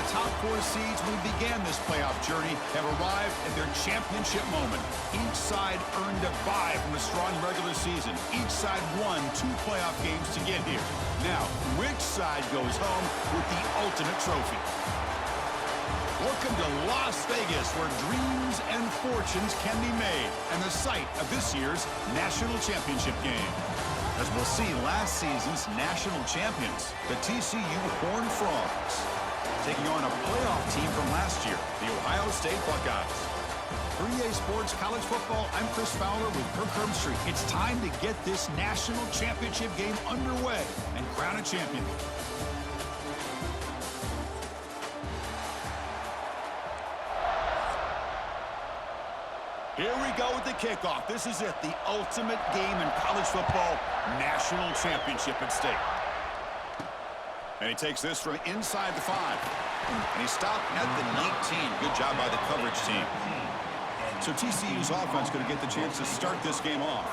top 4 seeds when we began this playoff journey have arrived at their championship moment. Each side earned a bye from a strong regular season. Each side won 2 playoff games to get here. Now, which side goes home with the ultimate trophy? Welcome to Las Vegas, where dreams and fortunes can be made, and the site of this year's national championship game. As we'll see, last season's national champions, the TCU Horned Frogs, taking on a playoff team from last year, the Ohio State Buckeyes. For EA Sports College Football, I'm Chris Fowler with Kirk Herbstreit. It's time to get this national championship game underway and crown a champion. Here we go with the kickoff. This is it, the ultimate game in college football, national championship at stake. And he takes this from inside the 5. And he stopped at the 19. Good job by the coverage team. So TCU's offense going to get the chance to start this game off.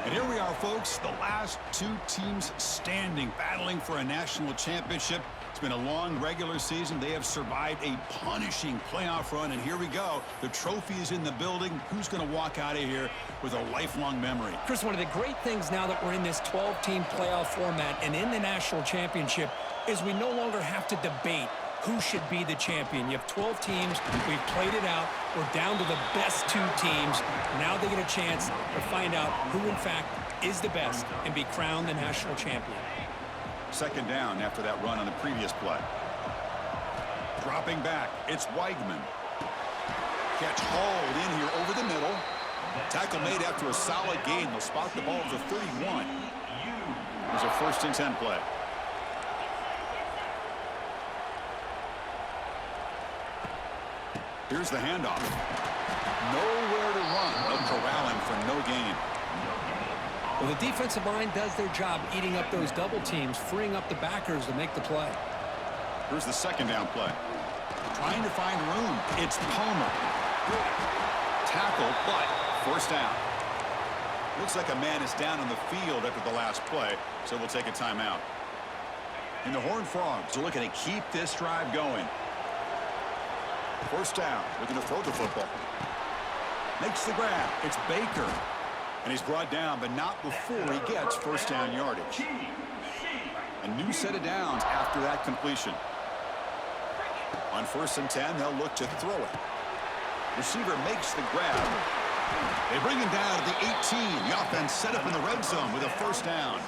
And here we are, folks, the last 2 teams standing, battling for a national championship. It's been a long regular season. They have survived a punishing playoff run, and here we go. The trophy is in the building. Who's going to walk out of here with a lifelong memory? Chris, one of the great things now that we're in this 12-team playoff format and in the national championship is we no longer have to debate who should be the champion. You have 12 teams. We've played it out. We're down to the best 2 teams. Now they get a chance to find out who, in fact, is the best and be crowned the national champion. Second down after that run on the previous play. Dropping back, it's Weigman. Catch hauled in here over the middle. Tackle made after a solid gain. They'll spot the ball at the 31. There's a 1st and 10 play. Here's the handoff. Nowhere to run. They'll corral him for no gain. Well, the defensive line does their job eating up those double teams, freeing up the backers to make the play. Here's the 2nd down play. Trying to find room. It's Palmer. Tackle, but 1st down. Looks like a man is down on the field after the last play, so we'll take a timeout. And the Horned Frogs are looking to keep this drive going. 1st down, looking to throw the football. Makes the grab. It's Baker. And he's brought down, but not before he gets 1st down yardage. A new set of downs after that completion. On 1st and 10, they'll look to throw it. Receiver makes the grab. They bring him down to the 18. The offense set up in the red zone with a 1st down.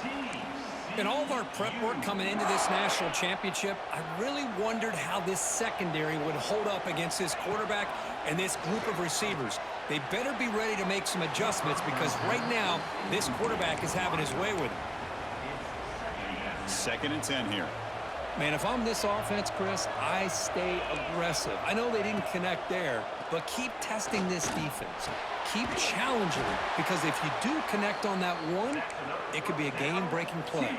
In all of our prep work coming into this national championship, I really wondered how this secondary would hold up against this quarterback and this group of receivers. They better be ready to make some adjustments because right now, this quarterback is having his way with him. 2nd and 10 here. Man, if I'm this offense, Chris, I stay aggressive. I know they didn't connect there, but keep testing this defense. Keep challenging it, because if you do connect on that one, it could be a game-breaking play.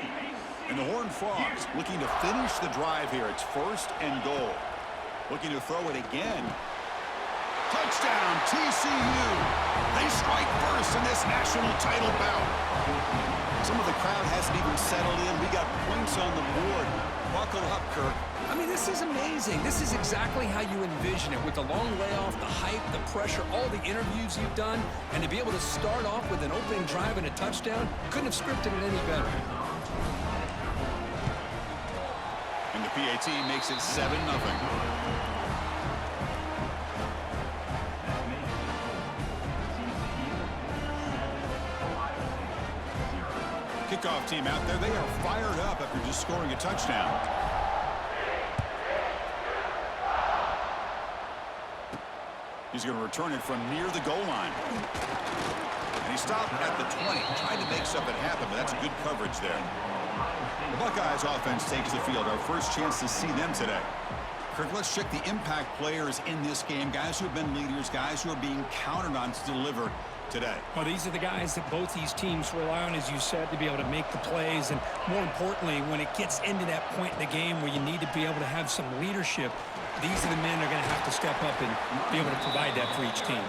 And the Horned Frogs looking to finish the drive here. It's 1st and goal. Looking to throw it again. Touchdown, TCU. They strike first in this national title bout. Some of the crowd hasn't even settled in. We got points on the board. Buckle up, Kirk. I mean, this is amazing. This is exactly how you envision it, with the long layoff, the hype, the pressure, all the interviews you've done, and to be able to start off with an opening drive and a touchdown, couldn't have scripted it any better. And the PAT makes it 7-0. Kickoff team out there. They are fired up after just scoring a touchdown. He's going to return it from near the goal line. And he stopped at the 20. Tried to make something happen, but that's good coverage there. The Buckeyes offense takes the field. Our first chance to see them today. Kirk, let's check the impact players in this game. Guys who have been leaders, guys who are being counted on to deliver today. Well, these are the guys that both these teams rely on, as you said, to be able to make the plays. And more importantly, when it gets into that point in the game where you need to be able to have some leadership, these are the men that are going to have to step up and be able to provide that for each team.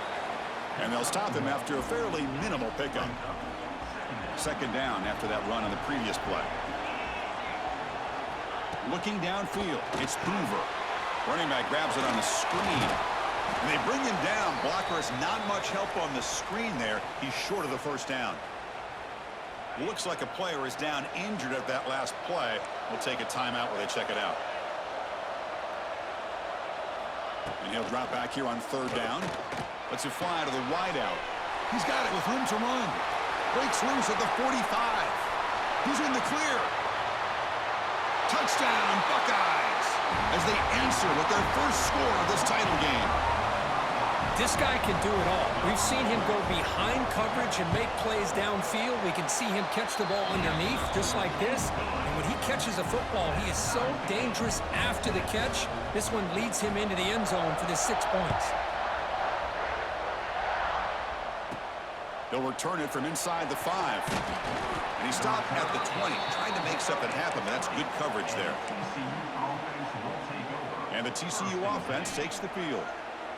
And they'll stop him after a fairly minimal pickup. 2nd down after that run on the previous play. Looking downfield, it's Hoover. Running back grabs it on the screen. And they bring him down. Blocker has not much help on the screen there. He's short of the first down. Looks like a player is down injured at that last play. We'll take a timeout while they check it out. And he'll drop back here on third down. Lets it fly to the wideout. He's got it with room to run. Breaks loose at the 45. He's in the clear. Touchdown, Buckeyes, as they answer with their first score of this title game. This guy can do it all. We've seen him go behind coverage and make plays downfield. We can see him catch the ball underneath, just like this. And when he catches a football, he is so dangerous after the catch. This one leads him into the end zone for the 6 points. They'll return it from inside the 5. And he stopped at the 20, trying to make something happen, but that's good coverage there. And the TCU offense takes the field.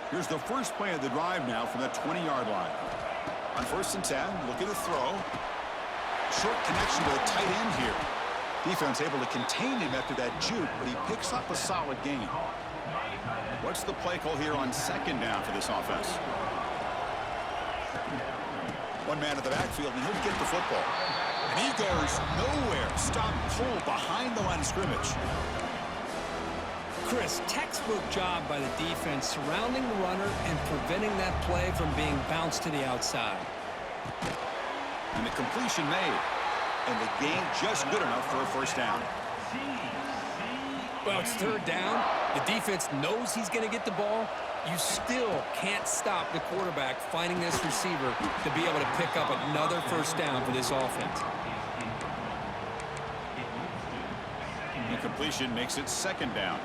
Here's the first play of the drive now from the 20-yard line. On 1st and 10, looking to throw. Short connection to the tight end here. Defense able to contain him after that juke, but he picks up a solid gain. What's the play call here on 2nd down for this offense? One man at the backfield, and he'll get the football. And he goes nowhere. Stop cold behind the line of scrimmage. Chris, textbook job by the defense surrounding the runner and preventing that play from being bounced to the outside. And the completion made. And the gain just good enough for a first down. Well, it's 3rd down. The defense knows he's going to get the ball. You still can't stop the quarterback finding this receiver to be able to pick up another first down for this offense. The completion makes it 2nd down.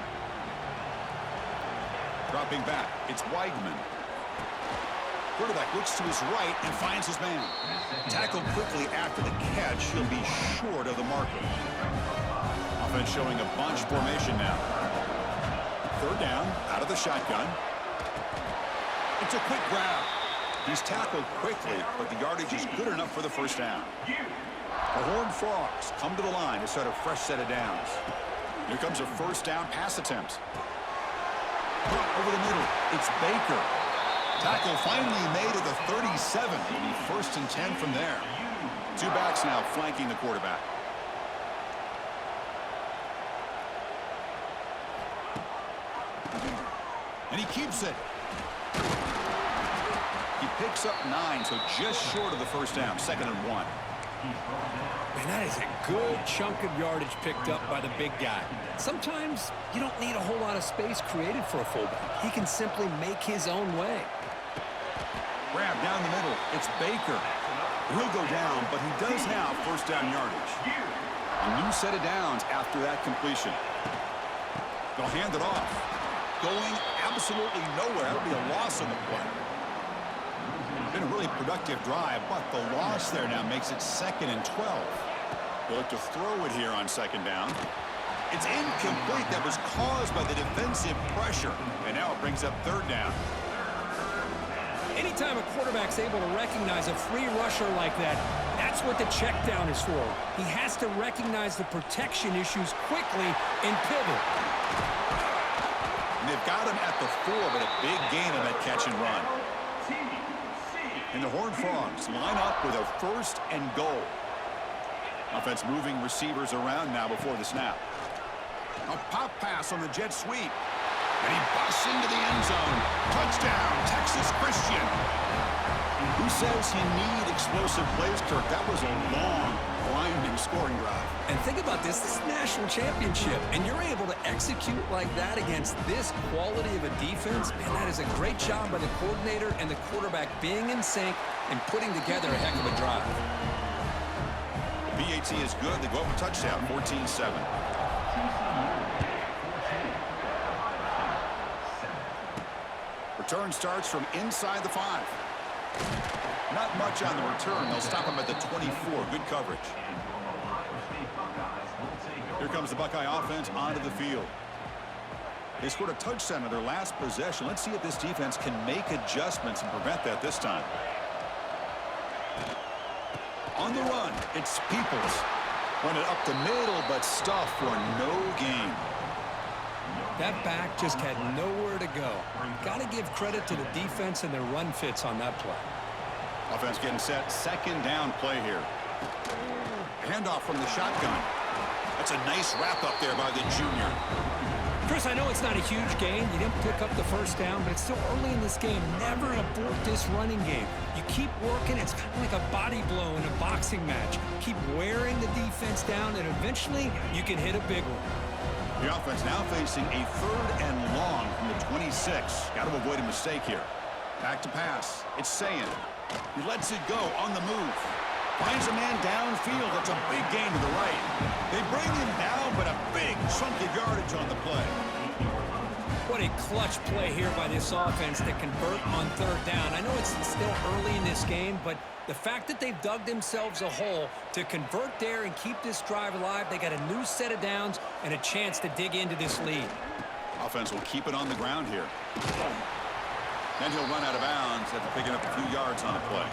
Dropping back, it's Weigman. Quarterback looks to his right and finds his man. Tackled quickly after the catch. He'll be short of the marker. Offense showing a bunch formation now. 3rd down, out of the shotgun. It's a quick grab. He's tackled quickly, but the yardage is good enough for the first down. The Horned Frogs come to the line to start a fresh set of downs. Here comes a first down pass attempt. Over the middle, it's Baker. Tackle finally made at the 37. It'll be 1st and 10 from there. 2 backs now flanking the quarterback. And he keeps it. He picks up 9, so just short of the first down. 2nd and 1. Man, that is a good chunk of yardage picked up by the big guy. Sometimes you don't need a whole lot of space created for a fullback. He can simply make his own way. Grab down the middle. It's Baker. He'll go down, but he does have first down yardage. A new set of downs after that completion. They'll hand it off. Going absolutely nowhere. That'll be a loss on the play. Been a really productive drive, but the loss there now makes it 2nd and 12. They'll look to throw it here on 2nd down. It's incomplete. That was caused by the defensive pressure. And now it brings up 3rd down. Anytime a quarterback's able to recognize a free rusher like that, that's what the check down is for. He has to recognize the protection issues quickly and pivot. And they've got him at the 4, but a big gain on that catch and run. And the Horned Frogs line up with a 1st and goal. Offense moving receivers around now before the snap. A pop pass on the jet sweep. And he busts into the end zone. Touchdown, Texas Christian. Who says you need explosive plays, Kirk? That was a long, grinding scoring drive. And think about this. This is a national championship, and you're able to execute like that against this quality of a defense. Man, that is a great job by the coordinator and the quarterback being in sync and putting together a heck of a drive. The PAT is good. They go up a touchdown, 14-7. Return starts from inside the 5. Not much on the return. They'll stop him at the 24. Good coverage. Here comes the Buckeye offense onto the field. They scored a touchdown on their last possession. Let's see if this defense can make adjustments and prevent that this time. On the run, it's Peoples. Run it up the middle, but stuffed for no gain. That back just had nowhere to go. Got to give credit to the defense and their run fits on that play. Offense getting set. Second down play here. Handoff from the shotgun. That's a nice wrap up there by the junior. Chris, I know it's not a huge gain. You didn't pick up the first down, but it's still early in this game. Never abort this running game. You keep working. It's kind of like a body blow in a boxing match. Keep wearing the defense down, and eventually you can hit a big one. The offense now facing a 3rd and long from the 26. Got to avoid a mistake here. Back to pass. It's Sayin. He lets it go on the move. Finds a man downfield. That's a big gain to the right. They bring him down, but a big chunk of yardage on the play. What a clutch play here by this offense to convert on 3rd down. I know it's still early in this game, but the fact that they've dug themselves a hole to convert there and keep this drive alive, they got a new set of downs and a chance to dig into this lead. Offense will keep it on the ground here. Then he'll run out of bounds after picking up a few yards on the play.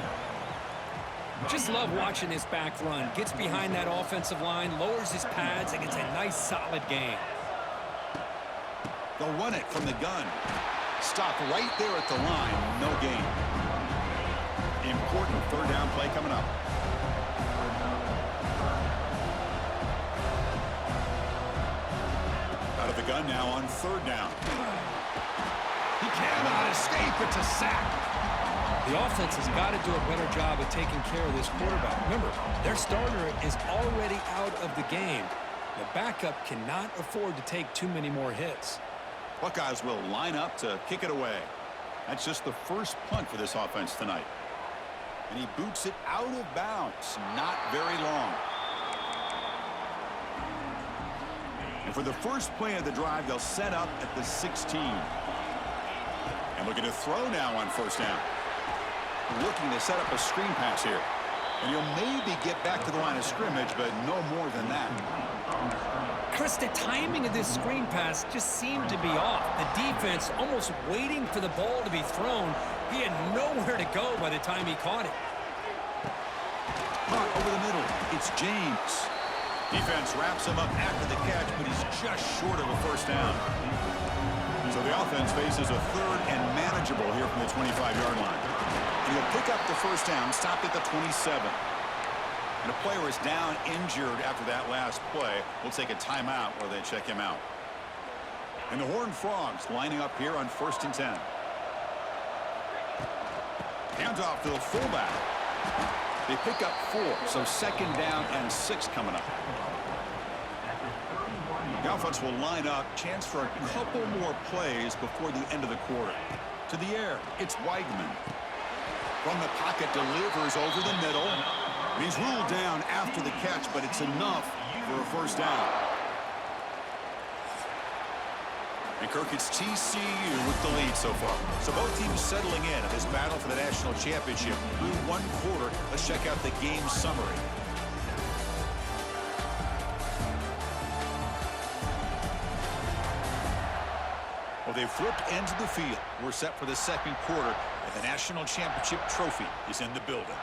Just love watching this back run. Gets behind that offensive line, lowers his pads, and gets a nice solid gain. They'll run it from the gun. Stop right there at the line. No gain. Important 3rd down play coming up. Out of the gun now on 3rd down. He cannot escape. It's a sack. The offense has got to do a better job of taking care of this quarterback. Remember, their starter is already out of the game. The backup cannot afford to take too many more hits. Buckeyes will line up to kick it away. That's just the first punt for this offense tonight. And he boots it out of bounds. Not very long. And for the first play of the drive, they'll set up at the 16. And looking to throw now on 1st down. Looking to set up a screen pass here. And he'll maybe get back to the line of scrimmage, but no more than that. Chris, the timing of this screen pass just seemed to be off. The defense almost waiting for the ball to be thrown. He had nowhere to go by the time he caught it. Caught over the middle. It's James. Defense wraps him up after the catch, but he's just short of a 1st down. So the offense faces a 3rd and manageable here from the 25-yard line. And he'll pick up the 1st down, stopped at the 27. And a player is down injured after that last play. We'll take a timeout while they check him out. And the Horned Frogs lining up here on 1st and 10. Handoff to the fullback. They pick up 4, so 2nd down and 6 coming up. The offense will line up. Chance for a couple more plays before the end of the quarter. To the air, it's Weigman. From the pocket, delivers over the middle. He's ruled down after the catch, but it's enough for a 1st down. And Kirk, it's TCU with the lead so far. So both teams settling in this battle for the national championship. Through 1 quarter, let's check out the game summary. Well, they've flipped into the field. We're set for the 2nd quarter, and the national championship trophy is in the building.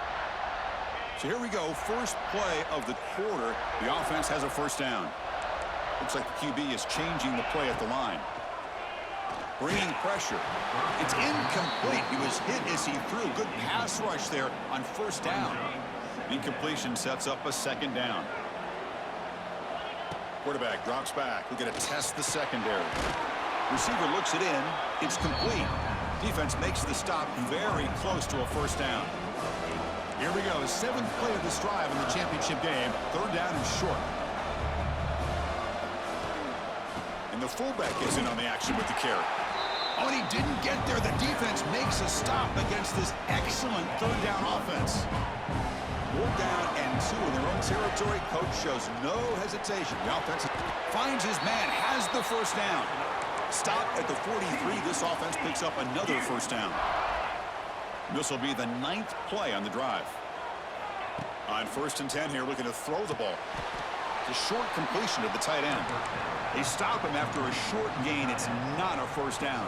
So here we go. First play of the quarter. The offense has a 1st down. Looks like the QB is changing the play at the line. Bringing pressure. It's incomplete. He was hit as he threw. Good pass rush there on 1st down. Incompletion sets up a 2nd down. Quarterback drops back. We're going to test the secondary. Receiver looks it in. It's complete. Defense makes the stop very close to a 1st down. Here we go. 7th play of this drive in the championship game. 3rd down and short. And the fullback is in on the action with the carry. Oh, and he didn't get there. The defense makes a stop against this excellent 3rd down offense. 4th down and 2 in their own territory. Coach shows no hesitation. The offense finds his man, has the 1st down. Stop at the 43. This offense picks up another 1st down. This will be the 9th play on the drive. On 1st and 10 here, looking to throw the ball. It's a short completion to the tight end. They stop him after a short gain. It's not a 1st down.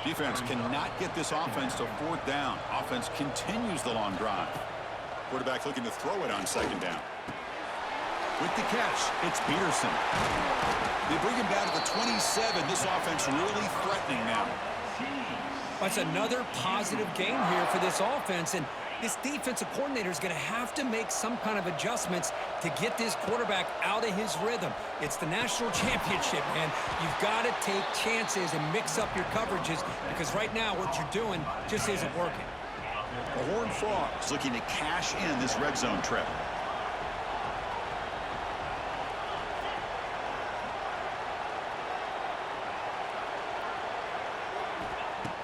Defense cannot get this offense to 4th down. Offense continues the long drive. Quarterback looking to throw it on 2nd down. With the catch, it's Peterson. They bring him down to the 27. This offense really threatening now. That's another positive game here for this offense, and this defensive coordinator is going to have to make some kind of adjustments to get this quarterback out of his rhythm. It's the national championship, man. You've got to take chances and mix up your coverages because right now what you're doing just isn't working. The Horned Frogs looking to cash in this red zone trip.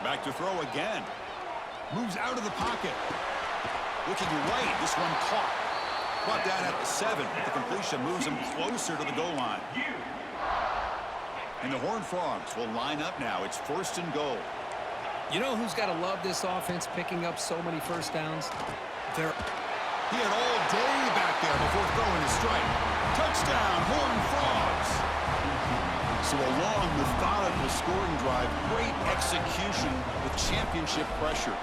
Back to throw again. Moves out of the pocket. Looking right. This one caught. Brought down at the 7. The completion moves him closer to the goal line. And the Horned Frogs will line up now. It's 1st and goal. You know who's got to love this offense picking up so many first downs? He had all day back there before throwing his strike. Touchdown, Horned Frogs. So a long, methodical scoring drive. Great execution with championship pressure.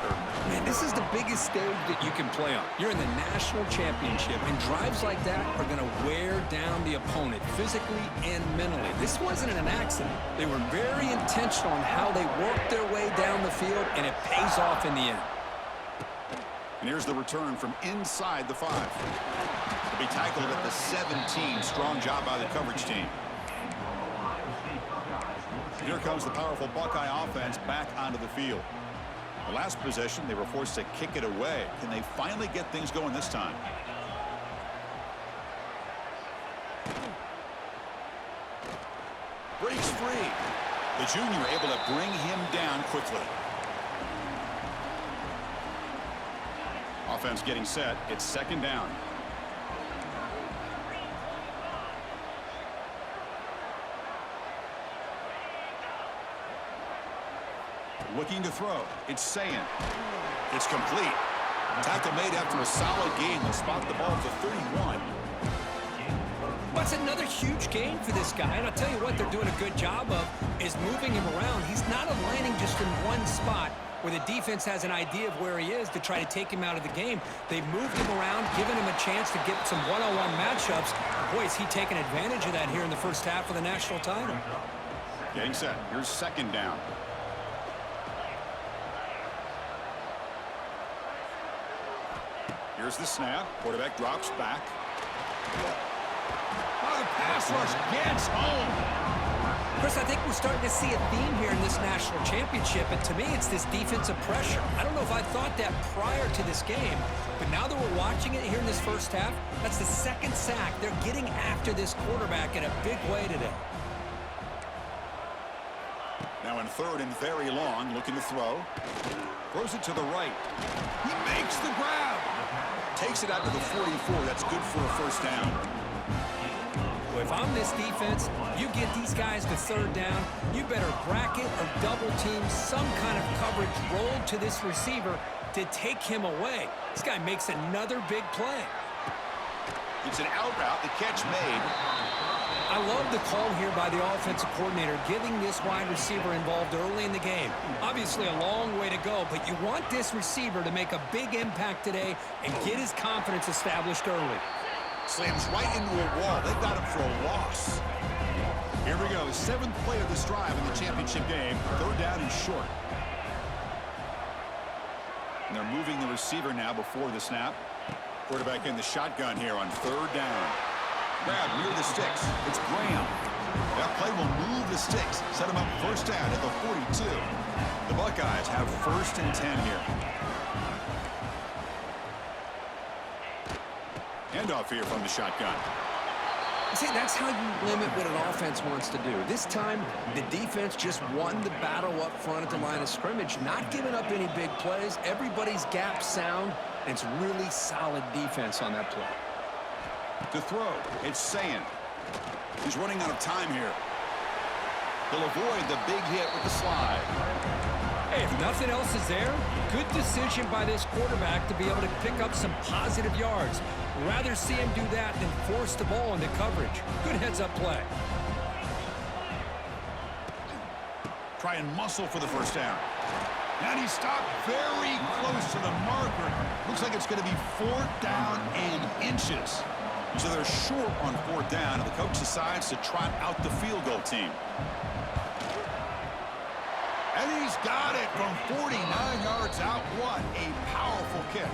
Man, this is the biggest stage that you can play on. You're in the national championship, and drives like that are going to wear down the opponent physically and mentally. This wasn't an accident. They were very intentional on how they worked their way down the field, and it pays off in the end. And here's the return from inside the 5. To be tackled at the 17. Strong job by the coverage team. Here comes the powerful Buckeye offense back onto the field. The last possession, they were forced to kick it away. Can they finally get things going this time? Breaks free. The junior able to bring him down quickly. Offense getting set. It's 2nd down. Looking to throw. It's Sayin. It's complete. Tackle made after a solid gain. They'll spot the ball at the 31. That's another huge game for this guy. And I'll tell you what they're doing a good job of is moving him around. He's not aligning just in one spot where the defense has an idea of where he is to try to take him out of the game. They've moved him around, given him a chance to get some one-on-one matchups. Boy, is he taking advantage of that here in the first half of the national title. Getting set. Here's 2nd down. Here's the snap. Quarterback drops back. Oh, the pass rush gets home. Chris, I think we're starting to see a theme here in this national championship, and to me, it's this defensive pressure. I don't know if I thought that prior to this game, but now that we're watching it here in this first half, that's the 2nd sack. They're getting after this quarterback in a big way today. Now in 3rd and very long, looking to throw. Throws it to the right. He makes the grab. Takes it out to the 44. That's good for a 1st down. Well, if I'm this defense, you get these guys to 3rd down, you better bracket or double team some kind of coverage rolled to this receiver to take him away. This guy makes another big play. It's an out route. The catch made. I love the call here by the offensive coordinator, getting this wide receiver involved early in the game. Obviously a long way to go, but you want this receiver to make a big impact today and get his confidence established early. Slams right into a wall. They've got him for a loss. Here we go. 7th play of this drive in the championship game. 3rd down and short. And they're moving the receiver now before the snap. Quarterback in the shotgun here on 3rd down. Grab near the sticks. It's Graham. That play will move the sticks. Set him up 1st down at the 42. The Buckeyes have 1st and 10 here. Handoff here from the shotgun. See, that's how you limit what an offense wants to do. This time, the defense just won the battle up front at the line of scrimmage, not giving up any big plays. Everybody's gap sound, and it's really solid defense on that play. To throw, it's Sayin. He's running out of time here. He'll avoid the big hit with the slide. Hey, if nothing else is there, good decision by this quarterback to be able to pick up some positive yards. Rather see him do that than force the ball into coverage. Good heads-up play. Try and muscle for the 1st down. And he stopped very close to the marker. Looks like it's going to be 4th down and inches. So they're short on 4th down, and the coach decides to trot out the field goal team. And he's got it from 49 yards out. What a powerful kick.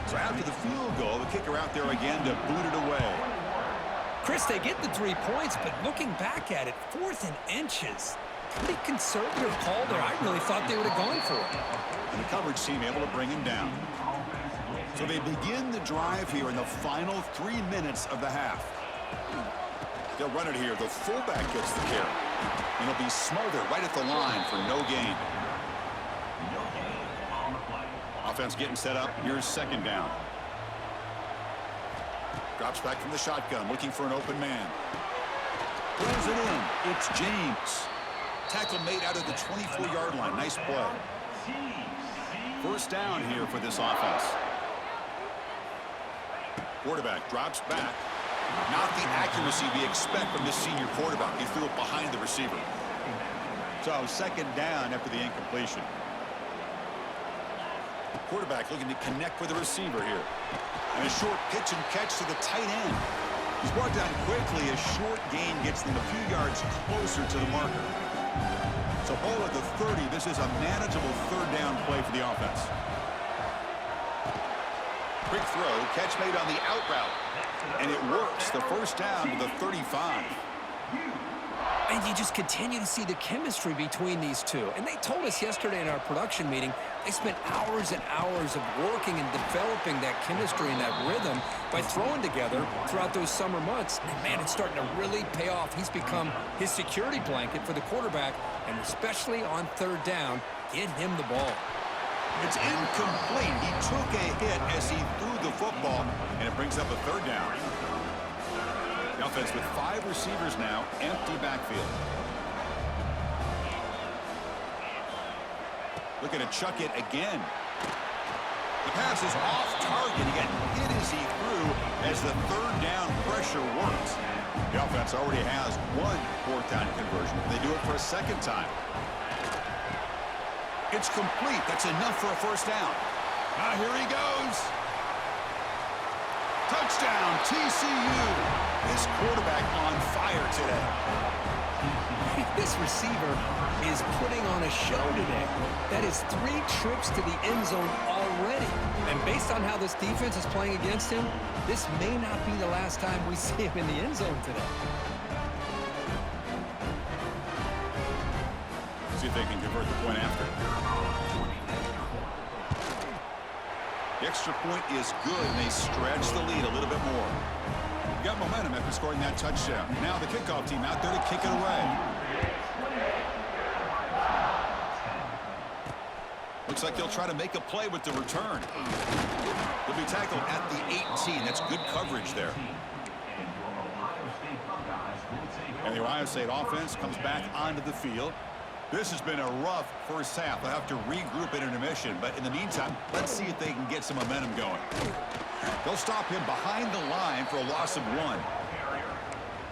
So after the field goal, the kicker out there again to boot it away. Chris, they get the 3 points, but looking back at it, 4th and inches. Pretty conservative call there. I really thought they would have gone for it. And the coverage team able to bring him down. So they begin the drive here in the final 3 minutes of the half. They'll run it here. The fullback gets the carry. And it'll be smothered right at the line for no gain. Offense getting set up. Here's 2nd down. Drops back from the shotgun, looking for an open man. Pulls it in. It's James. Tackle made out of the 24-yard line. Nice play. 1st down here for this offense. Quarterback drops back. Not the accuracy we expect from this senior quarterback. He threw it behind the receiver. So 2nd down after the incompletion. Quarterback looking to connect with the receiver here. And a short pitch and catch to the tight end. He's brought down quickly. A short gain gets them a few yards closer to the marker. So ball at the 30. This is a manageable 3rd down play for the offense. Quick throw, catch made on the out route. And it works. The 1st down to the 35. And you just continue to see the chemistry between these two. And they told us yesterday in our production meeting, they spent hours and hours of working and developing that chemistry and that rhythm by throwing together throughout those summer months. And man, it's starting to really pay off. He's become his security blanket for the quarterback, and especially on 3rd down, get him the ball. It's incomplete. He took a hit as he threw the football, and it brings up a 3rd down. The offense with 5 receivers now, empty backfield. Looking to chuck it again. The pass is off target. He got hit as he threw as the 3rd down pressure works. The offense already has 1 4th down conversion. They do it for a 2nd time. It's complete. That's enough for a 1st down. Now here he goes. Touchdown, TCU. This quarterback on fire today. This receiver is putting on a show today. That is 3 trips to the end zone already. And based on how this defense is playing against him, this may not be the last time we see him in the end zone today. See if they can convert the point after. The extra point is good, and they stretch the lead a little bit more. Got momentum after scoring that touchdown. Now the kickoff team out there to kick it away. Looks like they'll try to make a play with the return. They'll be tackled at the 18. That's good coverage there. And the Ohio State offense comes back onto the field. This has been a rough first half. They'll have to regroup at intermission. But in the meantime, let's see if they can get some momentum going. They'll stop him behind the line for a loss of 1.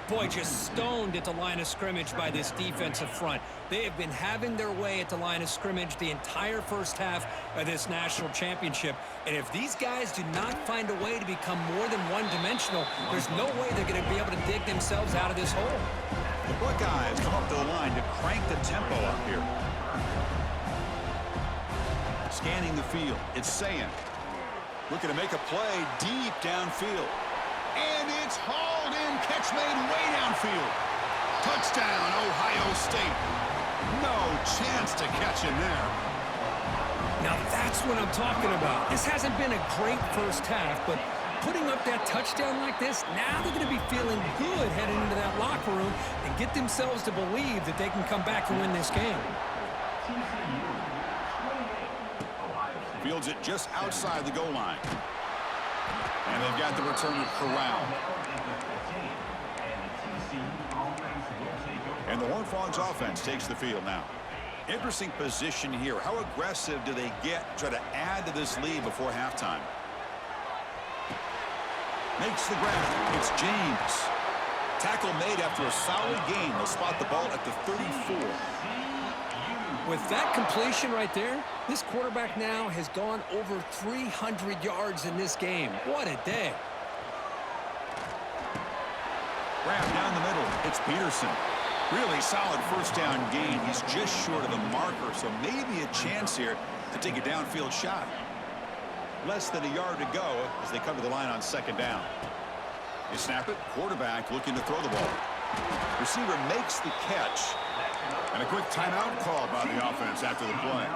Boy, just stoned at the line of scrimmage by this defensive front. They have been having their way at the line of scrimmage the entire first half of this national championship. And if these guys do not find a way to become more than one-dimensional, there's no way they're going to be able to dig themselves out of this hole. The Buckeyes come up to the line to crank the tempo up here. Scanning the field, it's Sayan. Looking to make a play deep downfield. And it's hauled in. Catch made way downfield. Touchdown, Ohio State. No chance to catch him there. Now that's what I'm talking about. This hasn't been a great first half, but putting up that touchdown like this, now they're going to be feeling good heading into that locker room and get themselves to believe that they can come back and win this game. Fields it just outside the goal line. And they've got the returner corralled. And the Horned Frogs offense takes the field now. Interesting position here. How aggressive do they get to try to add to this lead before halftime? Makes the grab. It's James. Tackle made after a solid gain. They'll spot the ball at the 34. With that completion right there, this quarterback now has gone over 300 yards in this game. What a day. grab down the middle. It's Peterson. Really solid first down gain. He's just short of the marker, so maybe a chance here to take a downfield shot. Less than a yard to go as they come to the line on second down. They snap it. Quarterback looking to throw the ball. Receiver makes the catch. And a quick timeout called by the offense after the play.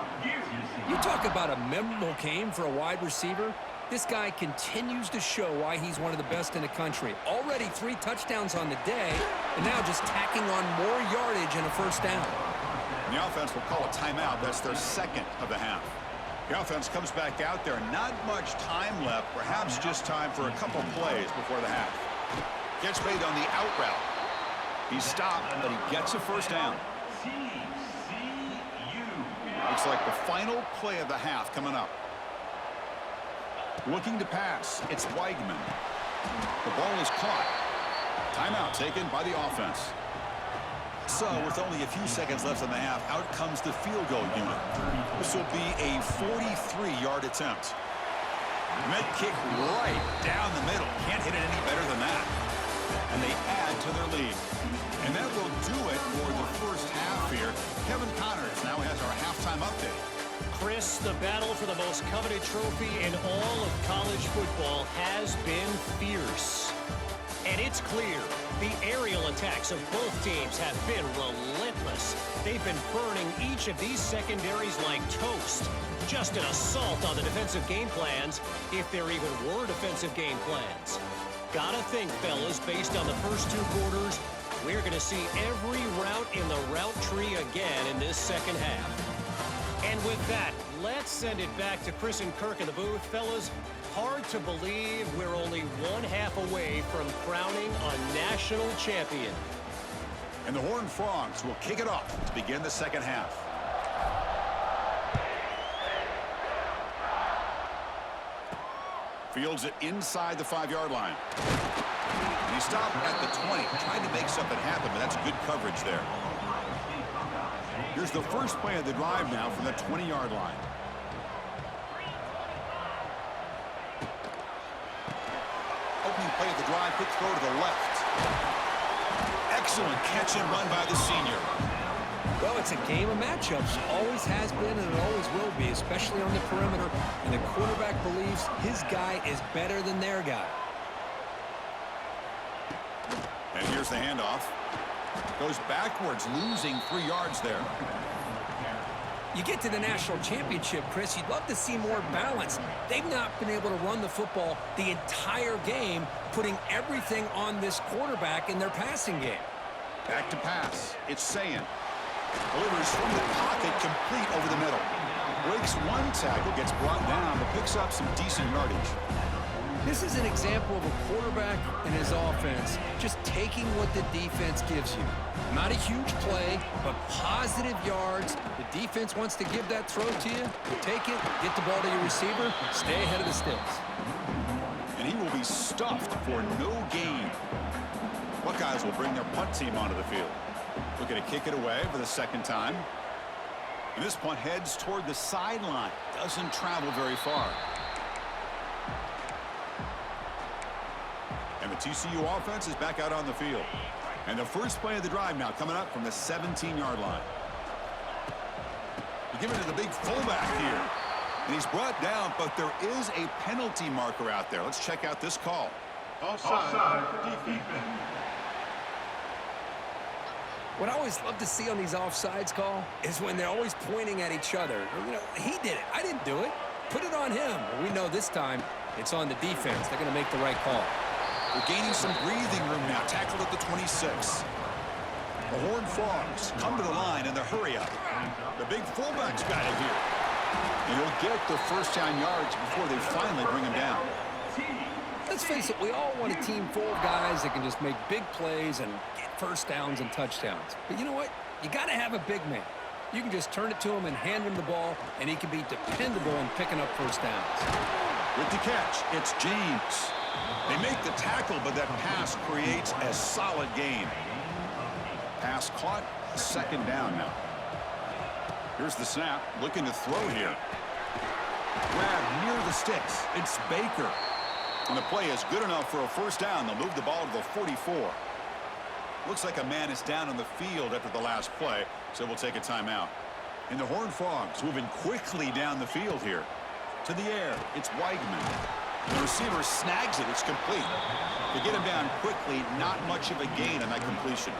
You talk about a memorable game for a wide receiver. This guy continues to show why he's one of the best in the country. Already 3 touchdowns on the day, and now just tacking on more yardage and a first down. The offense will call a timeout. That's their second of the half. The offense comes back out there. Not much time left. Perhaps just time for a couple plays before the half. Gets made on the out route. He's stopped, but he gets a first down. Looks like the final play of the half coming up. Looking to pass. It's Weigman. The ball is caught. Timeout taken by the offense. So with only a few seconds left in the half, out comes the field goal unit. This will be a 43-yard attempt. Med kick right down the middle. Can't hit it any better than that. And they add to their lead. And that will do it for the first half here. Kevin Connors now has our halftime update. Chris, the battle for the most coveted trophy in all of college football has been fierce. And it's clear, the aerial attacks of both teams have been relentless. They've been burning each of these secondaries like toast. Just an assault on the defensive game plans, if there even were defensive game plans. Gotta think, fellas, based on the first 2 quarters, we're going to see every route in the route tree again in this second half. And with that, let's send it back to Chris and Kirk in the booth. Fellas, hard to believe we're only 1 half away from crowning a national champion. And the Horned Frogs will kick it off to begin the second half. Fields it inside the 5-yard line. And he stopped at the 20, trying to make something happen, but that's good coverage there. Here's the first play of the drive now from the 20-yard line. Opening play of the drive, quick throw to the left. Excellent catch and run by the senior. Well, it's a game of matchups. Always has been and it always will be, especially on the perimeter. And the quarterback believes his guy is better than their guy. And here's the handoff. Goes backwards, losing 3 yards there. You get to the national championship, Chris, you'd love to see more balance. They've not been able to run the football the entire game, putting everything on this quarterback in their passing game. Back to pass. It's Sayin. Delivers from the pocket, complete over the middle. Breaks 1 tackle, gets brought down, but picks up some decent yardage. This is an example of a quarterback and his offense just taking what the defense gives you. Not a huge play, but positive yards. The defense wants to give that throw to you. You take it, get the ball to your receiver, stay ahead of the sticks. And he will be stuffed for no gain. Buckeyes will bring their punt team onto the field. Looking to kick it away for the second time. And this punt heads toward the sideline. Doesn't travel very far. And the TCU offense is back out on the field. And the first play of the drive now coming up from the 17-yard line. You give it to the big fullback here. And he's brought down, but there is a penalty marker out there. Let's check out this call. Offside for defense. What I always love to see on these offsides call is when they're always pointing at each other. You know, he did it. I didn't do it. Put it on him. Well, we know this time it's on the defense. They're going to make the right call. We're gaining some breathing room now. Tackled at the 26. The Horned Frogs come to the line in the hurry up. The big fullback's got it here. And he'll get the first down yards before they finally bring him down. Let's face it, we all want a team full of guys that can just make big plays and get first downs and touchdowns. But you know what? You got to have a big man. You can just turn it to him and hand him the ball, and he can be dependable in picking up first downs. With the catch, it's James. They make the tackle, but that pass creates a solid gain. Pass caught, second down now. Here's the snap, looking to throw here. Grab near the sticks. It's Baker. And the play is good enough for a first down. They'll move the ball to the 44. Looks like a man is down on the field after the last play, so we'll take a timeout. And the Horned Frogs moving quickly down the field here. To the air, it's Weigman. The receiver snags it. It's complete. To get him down quickly, not much of a gain on that completion.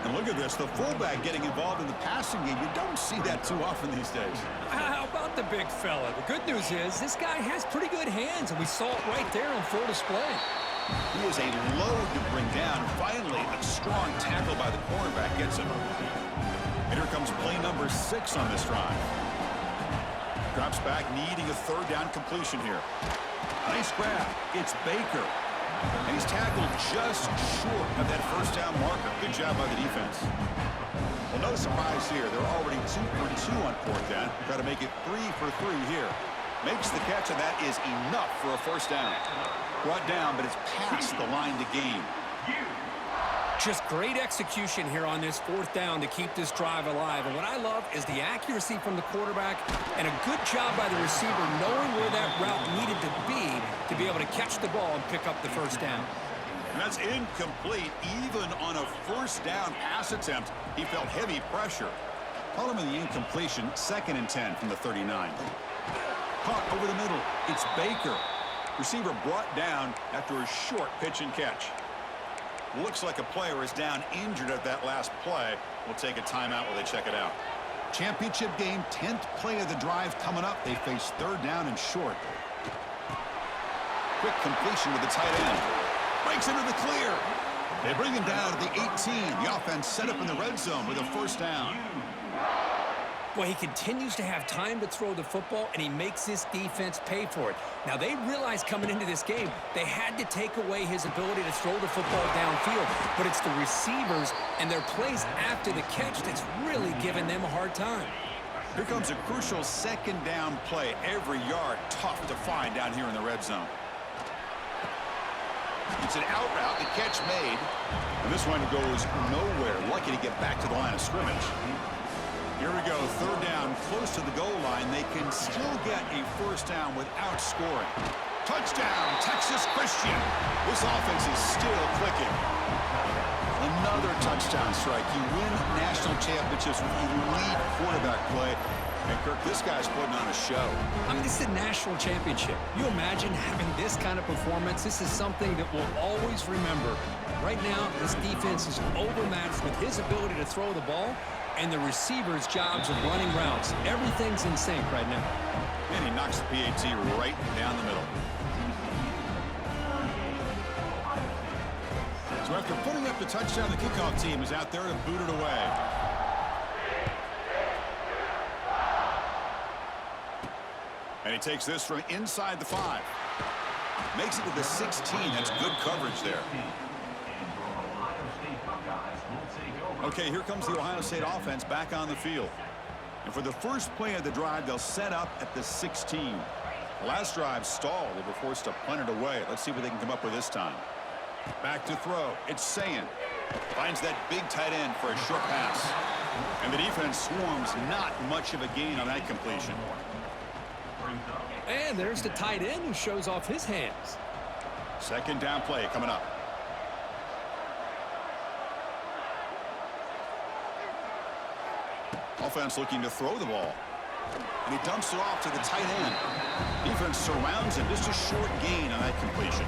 And look at this, the fullback getting involved in the passing game. You don't see that too often these days. How about the big fella? The good news is this guy has pretty good hands, and we saw it right there on full display. He is a load to bring down. Finally, a strong tackle by the cornerback gets him. And here comes play number 6 on this drive. Drops back, needing a third down completion here. Nice grab. It's Baker. And he's tackled just short of that first down marker. Good job by the defense. Well, no surprise here. They're already 2 for 2 on 4th down. Got to make it 3 for 3 here. Makes the catch, and that is enough for a first down. Brought down, but it's past the line to gain. Just great execution here on this 4th down to keep this drive alive. And what I love is the accuracy from the quarterback and a good job by the receiver knowing where that route needed to be able to catch the ball and pick up the first down. And that's incomplete. Even on a first down pass attempt, he felt heavy pressure. Call him in the incompletion, 2nd and 10 from the 39. Caught over the middle. It's Baker. Receiver brought down after a short pitch and catch. Looks like a player is down injured at that last play. We'll take a timeout while they check it out. Championship game, 10th play of the drive coming up. They face 3rd down and short. Quick completion to the tight end. Breaks into the clear. They bring him down to the 18. The offense set up in the red zone with a first down. Well, he continues to have time to throw the football, and he makes this defense pay for it. Now, they realized coming into this game, they had to take away his ability to throw the football downfield. But it's the receivers and their plays after the catch that's really giving them a hard time. Here comes a crucial 2nd down play. Every yard tough to find down here in the red zone. It's an out route, the catch made. And this one goes nowhere. Lucky to get back to the line of scrimmage. Here we go, 3rd down, close to the goal line. They can still get a first down without scoring. Touchdown, Texas Christian. This offense is still clicking. Another touchdown strike. You win national championships with elite quarterback play. And, Kirk, this guy's putting on a show. I mean, this is a national championship. You imagine having this kind of performance? This is something that we'll always remember. Right now, this defense is overmatched with his ability to throw the ball and the receivers' jobs of running routes. Everything's in sync right now. And he knocks the PAT right down the middle. So after putting up the touchdown, the kickoff team is out there to boot it away. And he takes this from inside the 5. Makes it to the 16. That's good coverage there. Okay, here comes the Ohio State offense back on the field. And for the first play of the drive, they'll set up at the 16. The last drive stalled. They were forced to punt it away. Let's see what they can come up with this time. Back to throw. It's Sayan. Finds that big tight end for a short pass. And the defense swarms. Not much of a gain on that completion. And there's the tight end who shows off his hands. 2nd down play coming up. Offense looking to throw the ball. And he dumps it off to the tight end. Defense surrounds him. Just a short gain on that completion.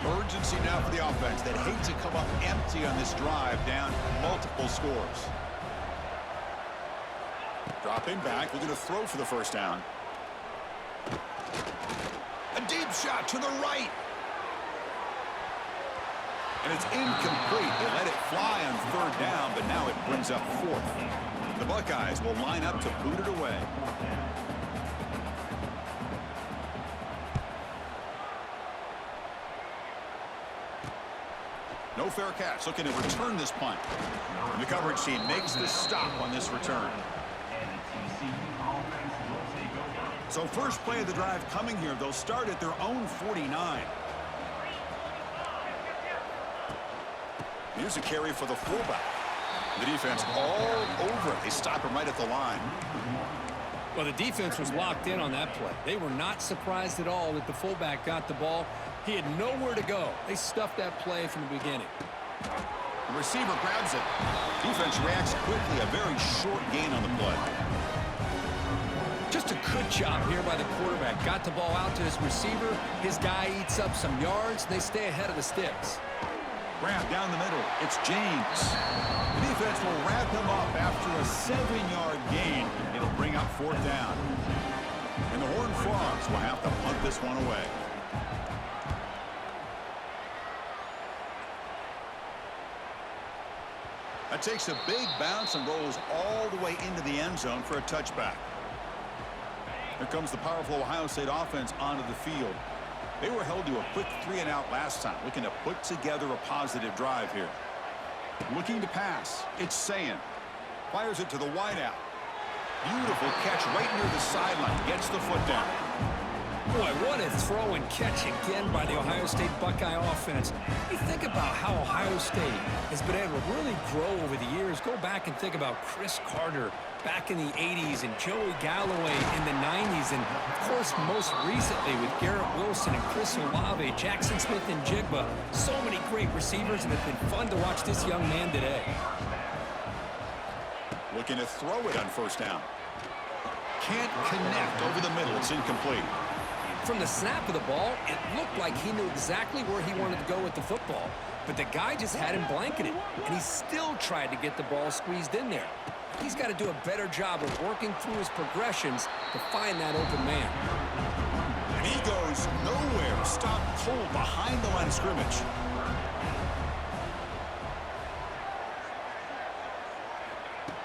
Urgency now for the offense that hate to come up empty on this drive, down multiple scores. Dropping back, looking to throw for the first down. A deep shot to the right. And it's incomplete. They let it fly on 3rd down, but now it brings up 4th. The Buckeyes will line up to boot it away. No fair catch. Looking to return this punt. And the coverage team makes the stop on this return. So first play of the drive coming here. They'll start at their own 49. Here's a carry for the fullback. The defense all over it. They stop him right at the line. Well, the defense was locked in on that play. They were not surprised at all that the fullback got the ball. He had nowhere to go. They stuffed that play from the beginning. The receiver grabs it. Defense reacts quickly. A very short gain on the play. Just a good job here by the quarterback. Got the ball out to his receiver. His guy eats up some yards. They stay ahead of the sticks. Grab down the middle. It's James. The defense will wrap him up after a 7-yard gain. It'll bring up 4th down. And the Horned Frogs will have to punt this one away. That takes a big bounce and rolls all the way into the end zone for a touchback. Here comes the powerful Ohio State offense onto the field. They were held to a quick 3-and-out last time, looking to put together a positive drive here. Looking to pass. It's Sayin. Fires it to the wideout. Beautiful catch right near the sideline. Gets the foot down. Boy, what a throw and catch again by the Ohio State Buckeye offense. You think about how Ohio State has been able to really grow over the years. Go back and think about Chris Carter back in the 80s and Joey Galloway in the 90s. And, of course, most recently with Garrett Wilson and Chris Olave, Jackson Smith and Jigba. So many great receivers, and it's been fun to watch this young man today. Looking to throw it on 1st down. Can't connect over the middle. It's incomplete. From the snap of the ball, it looked like he knew exactly where he wanted to go with the football. But the guy just had him blanketed, and he still tried to get the ball squeezed in there. He's got to do a better job of working through his progressions to find that open man. And he goes nowhere. Stopped cold behind the line of scrimmage.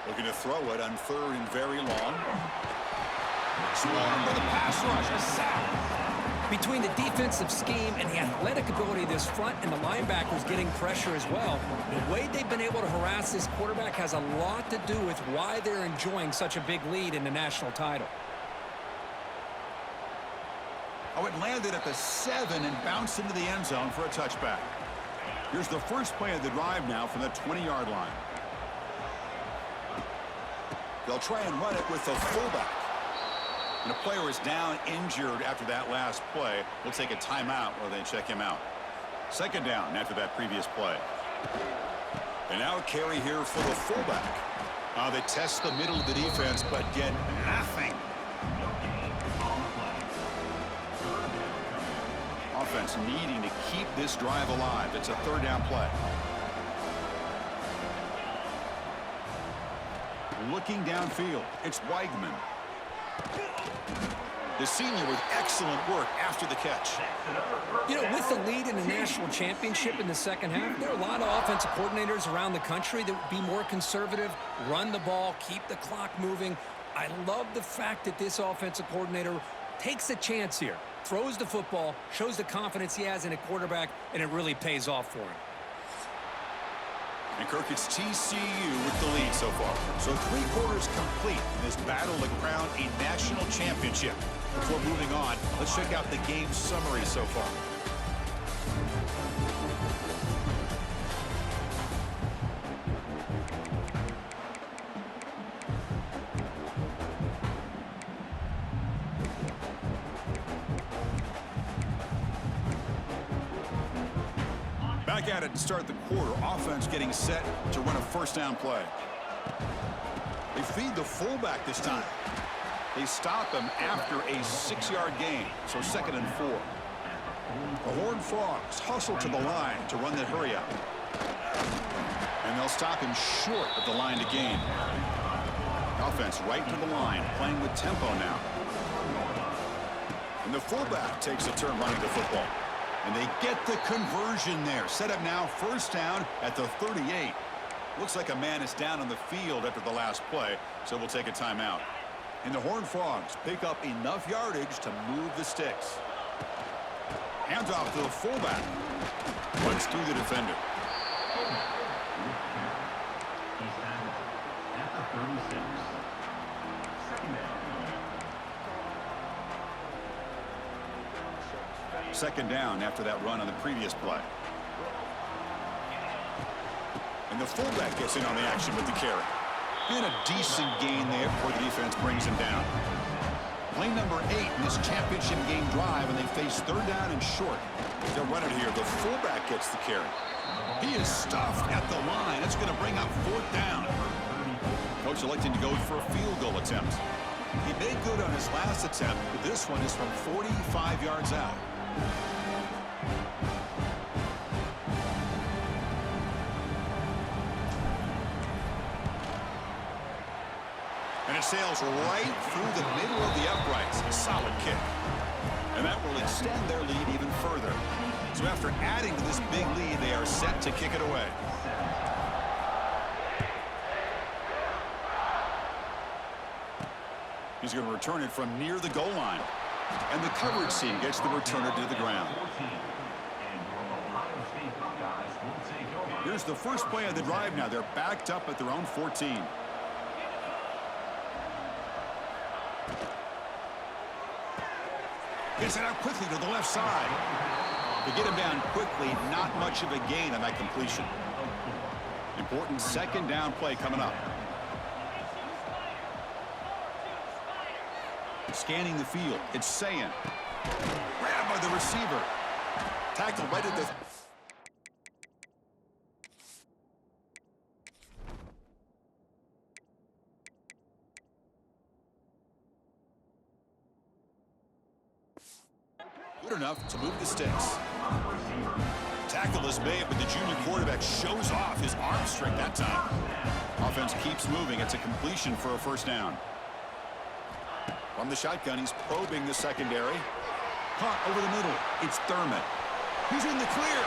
Looking to throw it on 3rd and very long. Swarmed by the pass rush. A sack. Between the defensive scheme and the athletic ability of this front and the linebackers getting pressure as well, the way they've been able to harass this quarterback has a lot to do with why they're enjoying such a big lead in the national title. Oh, it landed at the 7 and bounced into the end zone for a touchback. Here's the first play of the drive now from the 20-yard line. They'll try and run it with the fullback. And a player is down injured after that last play. We'll take a timeout while they check him out. 2nd down after that previous play. And now a carry here for the fullback. They test the middle of the defense, but get nothing. Offense needing to keep this drive alive. It's a 3rd down play. Looking downfield, it's Weigman. The senior with excellent work after the catch. You know, with the lead in the national championship in the 2nd half, there are a lot of offensive coordinators around the country that would be more conservative, run the ball, keep the clock moving. I love the fact that this offensive coordinator takes a chance here, throws the football, shows the confidence he has in a quarterback, and it really pays off for him. And Kirk, it's TCU with the lead so far. So 3 quarters complete in this battle to crown a national championship. Before moving on, let's check out the game summary so far. Back at it to start the quarter. Offense getting set to run a 1st down play. They feed the fullback this time. They stop him after a 6-yard gain, so 2nd and 4. The Horned Frogs hustle to the line to run the hurry up. And they'll stop him short of the line to gain. Offense right to the line, playing with tempo now. And the fullback takes a turn running the football. And they get the conversion there. Set up now 1st down at the 38. Looks like a man is down on the field after the last play, so we'll take a timeout. And the Horned Frogs pick up enough yardage to move the sticks. Hands off to the fullback. Runs through the defender. Second down after that run on the previous play. And the fullback gets in on the action with the carry. And a decent gain there before the defense brings him down. Play number 8 in this championship game drive, and they face 3rd down and short. They'll run it here. The fullback gets the carry. He is stuffed at the line. It's going to bring up 4th down. Coach electing to go for a field goal attempt. He made good on his last attempt, but this one is from 45 yards out. And it sails right through the middle of the uprights. A solid kick. And that will extend their lead even further. So after adding to this big lead, they are set to kick it away. He's going to return it from near the goal line. And the coverage team gets the returner to the ground. Here's the first play of the drive now. They're backed up at their own 14. Gets it out quickly to the left side. To get him down quickly, not much of a gain on that completion. Important 2nd down play coming up. Scanning the field. It's Sayan. Grabbed by the receiver. Tackle right at the... Good enough to move the sticks. Tackle is made, but the junior quarterback shows off his arm strength that time. Offense keeps moving. It's a completion for a 1st down. From the shotgun, he's probing the secondary. Caught over the middle. It's Thurman. He's in the clear.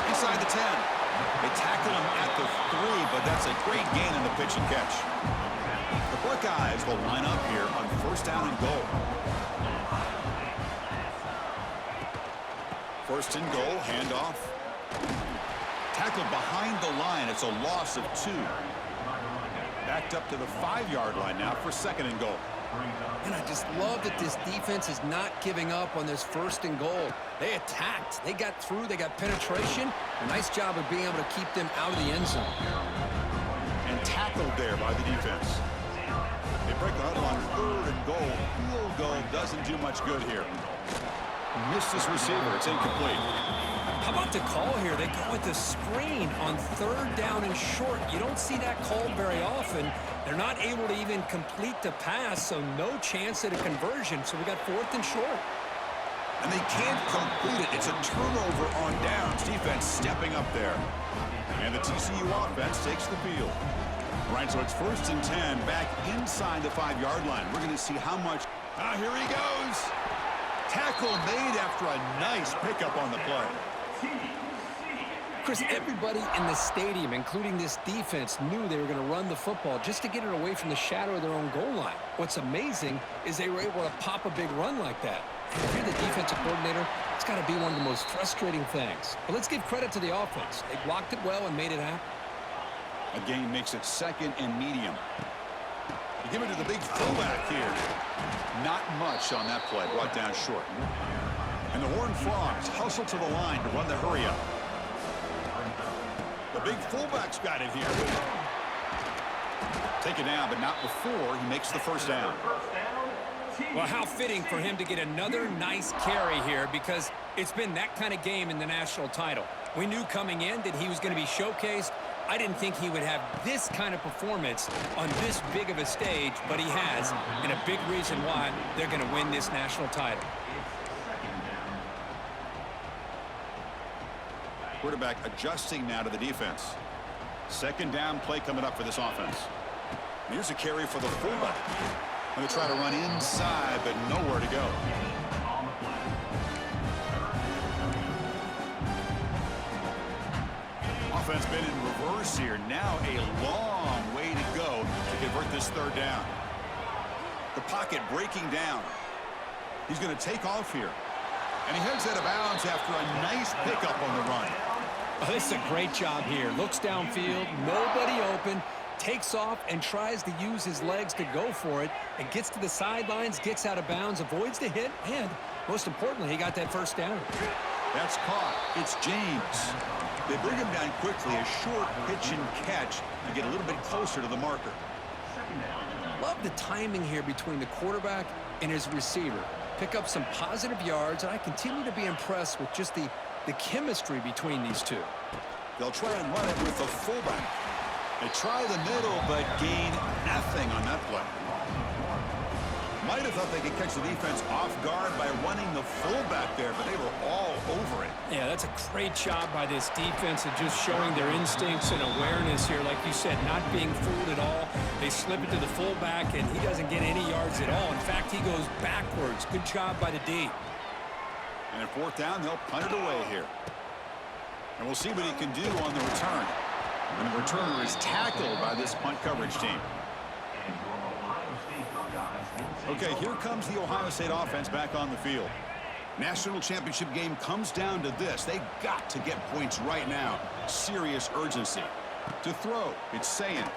Inside the 10. They tackle him at the 3, but that's a great gain on the pitch and catch. The Buckeyes will line up here on 1st down and goal. 1st and goal, handoff. Tackled behind the line. It's a loss of 2. Backed up to the 5-yard line now for 2nd and goal. And I just love that this defense is not giving up on this 1st and goal. They attacked. They got through. They got penetration. A nice job of being able to keep them out of the end zone. And tackled there by the defense. They break the huddle on 3rd and goal. Field goal doesn't do much good here. Missed his receiver. It's incomplete. How about the call here? They go with the screen on 3rd down and short. You don't see that called very often. They're not able to even complete the pass, so no chance at a conversion. So we got 4th and short. And they can't complete it. It's a turnover on downs. Defense stepping up there. And the TCU offense takes the field. All right, so it's 1st and 10 back inside the 5-yard line. We're going to see how much. Here he goes. Tackle made after a nice pickup on the play. Chris, everybody in the stadium, including this defense, knew they were going to run the football just to get it away from the shadow of their own goal line. What's amazing is they were able to pop a big run like that. And if you're the defensive coordinator, it's got to be one of the most frustrating things. But let's give credit to the offense. They blocked it well and made it happen. A gain makes it 2nd and medium. You give it to the big fullback here. Not much on that play, brought down short. And the Horned Frogs hustle to the line to run the hurry-up. The big fullback's got it here. Take it down, but not before he makes the 1st down. Well, how fitting for him to get another nice carry here, because it's been that kind of game in the national title. We knew coming in that he was going to be showcased. I didn't think he would have this kind of performance on this big of a stage, but he has, and a big reason why they're going to win this national title. Quarterback adjusting now to the defense. 2nd down play coming up for this offense. And here's a carry for the fullback. Going to try to run inside, but nowhere to go. Offense been in reverse here. Now a long way to go to convert this 3rd down. The pocket breaking down. He's going to take off here. And he heads out of bounds after a nice pickup on the run. Oh, this is a great job here. Looks downfield, nobody open, takes off and tries to use his legs to go for it, and gets to the sidelines, gets out of bounds, avoids the hit, and most importantly, he got that 1st down. That's caught. It's James. They bring him down quickly, a short pitch and catch to get a little bit closer to the marker. Love the timing here between the quarterback and his receiver. Pick up some positive yards, and I continue to be impressed with just the chemistry between these two. They'll try and run it with the fullback. They try the middle, but gain nothing on that play. Might have thought they could catch the defense off guard by running the fullback there, but they were all over it. Yeah, that's a great job by this defense of just showing their instincts and awareness here. Like you said, not being fooled at all. They slip it to the fullback, and he doesn't get any yards at all. In fact, he goes backwards. Good job by the D. And at fourth down, they'll punt it away here. And we'll see what he can do on the return. And the returner is tackled by this punt coverage team. Okay, here comes the Ohio State offense back on the field. National championship game comes down to this. They got to get points right now. Serious urgency. To throw, it's saying.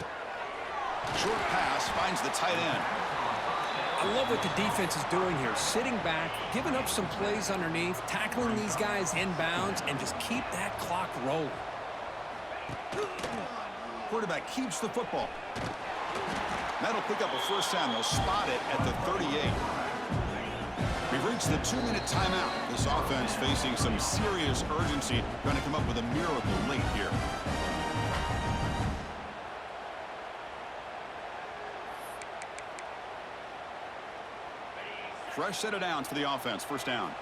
Short pass finds the tight end. I love what the defense is doing here. Sitting back, giving up some plays underneath, tackling these guys inbounds, and just keep that clock rolling. Quarterback keeps the football. That'll pick up a first down. They'll spot it at the 38. We've reached the 2-minute timeout. This offense facing some serious urgency, trying to come up with a miracle late here. Fresh set of downs for the offense. First down.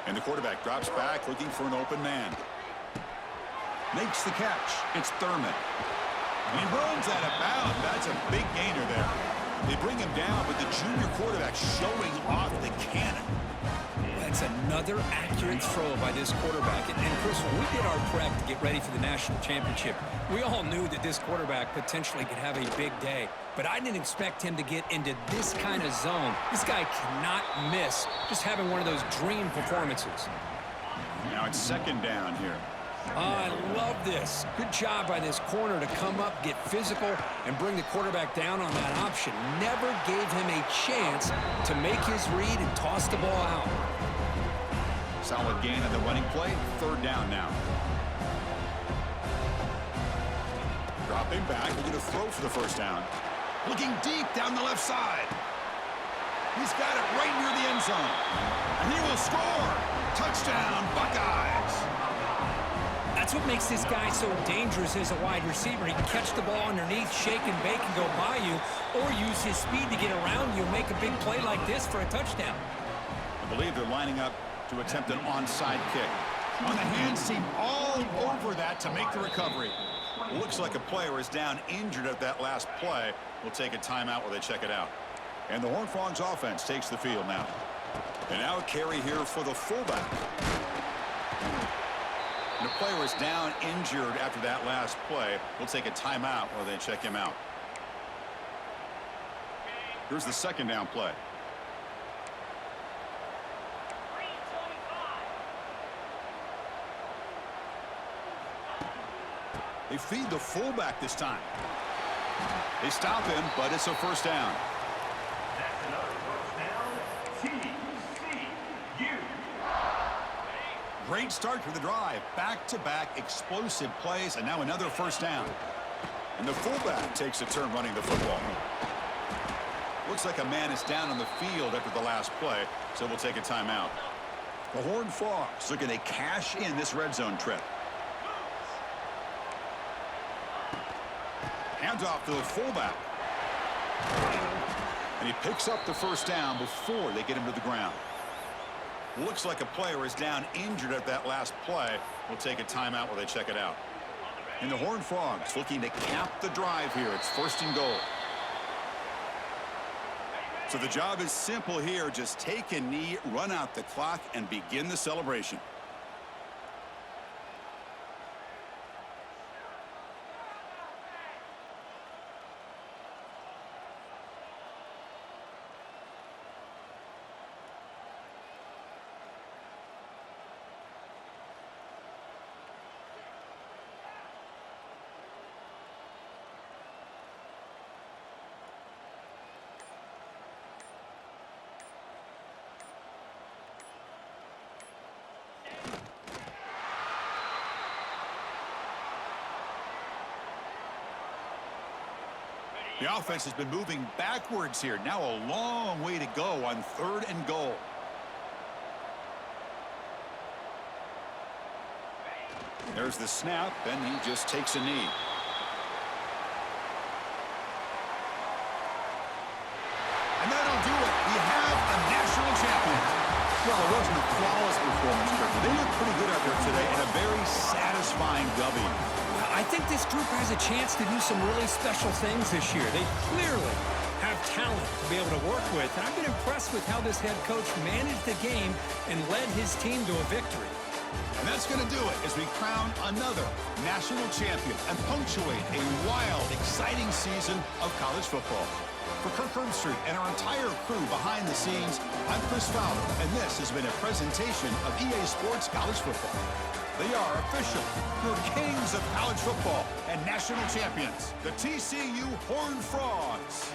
And the quarterback drops back, looking for an open man. Makes the catch. It's Thurman. And he runs out of bounds. That's a big gainer there. They bring him down, but the junior quarterback showing off the cannon. That's another accurate throw by this quarterback. And Chris, when we did our prep to get ready for the national championship, we all knew that this quarterback potentially could have a big day. But I didn't expect him to get into this kind of zone. This guy cannot miss just having one of those dream performances. Now it's second down here. I love this. Good job by this corner to come up, get physical, and bring the quarterback down on that option. Never gave him a chance to make his read and toss the ball out. Solid gain on the running play. Third down now. Dropping back, looking to throw for the first down. Looking deep down the left side. He's got it right near the end zone. And he will score. Touchdown, Buckeyes. That's what makes this guy so dangerous as a wide receiver. He can catch the ball underneath, shake and bake, and go by you, or use his speed to get around you and make a big play like this for a touchdown. I believe they're lining up to attempt an onside kick. On the hands team all over that to make the recovery. Looks like a player is down injured at that last play. We'll take a timeout while they check it out. And the Horned Frogs offense takes the field now. And now a carry here for the fullback. And the player is down injured after that last play. We'll take a timeout while they check him out. Here's the second down play. They feed the fullback this time. They stop him, but it's a first down. That's another first down. TCU. Great start to the drive. Back-to-back explosive plays, and now another first down. And the fullback takes a turn running the football. Looks like a man is down on the field after the last play, so we'll take a timeout. The Horned Frogs looking to cash in this red zone trip. Hands off to the fullback. And he picks up the first down before they get him to the ground. Looks like a player is down injured at that last play. We'll take a timeout while they check it out. And the Horned Frogs looking to cap the drive here. It's first and goal. So the job is simple here. Just take a knee, run out the clock, and begin the celebration. The offense has been moving backwards here. Now a long way to go on third and goal. There's the snap, and he just takes a knee. And that'll do it. We have a national champion. Well, it wasn't a flawless performance, Kirk. They look pretty good out there today and a very satisfying W. I think this group has a chance to do some really special things this year. They clearly have talent to be able to work with. And I've been impressed with how this head coach managed the game and led his team to a victory. And that's going to do it as we crown another national champion and punctuate a wild, exciting season of college football. For Kirk Herbstreit and our entire crew behind the scenes, I'm Chris Fowler, and this has been a presentation of EA Sports College Football. They are official, your kings of college football and national champions, the TCU Horned Frogs.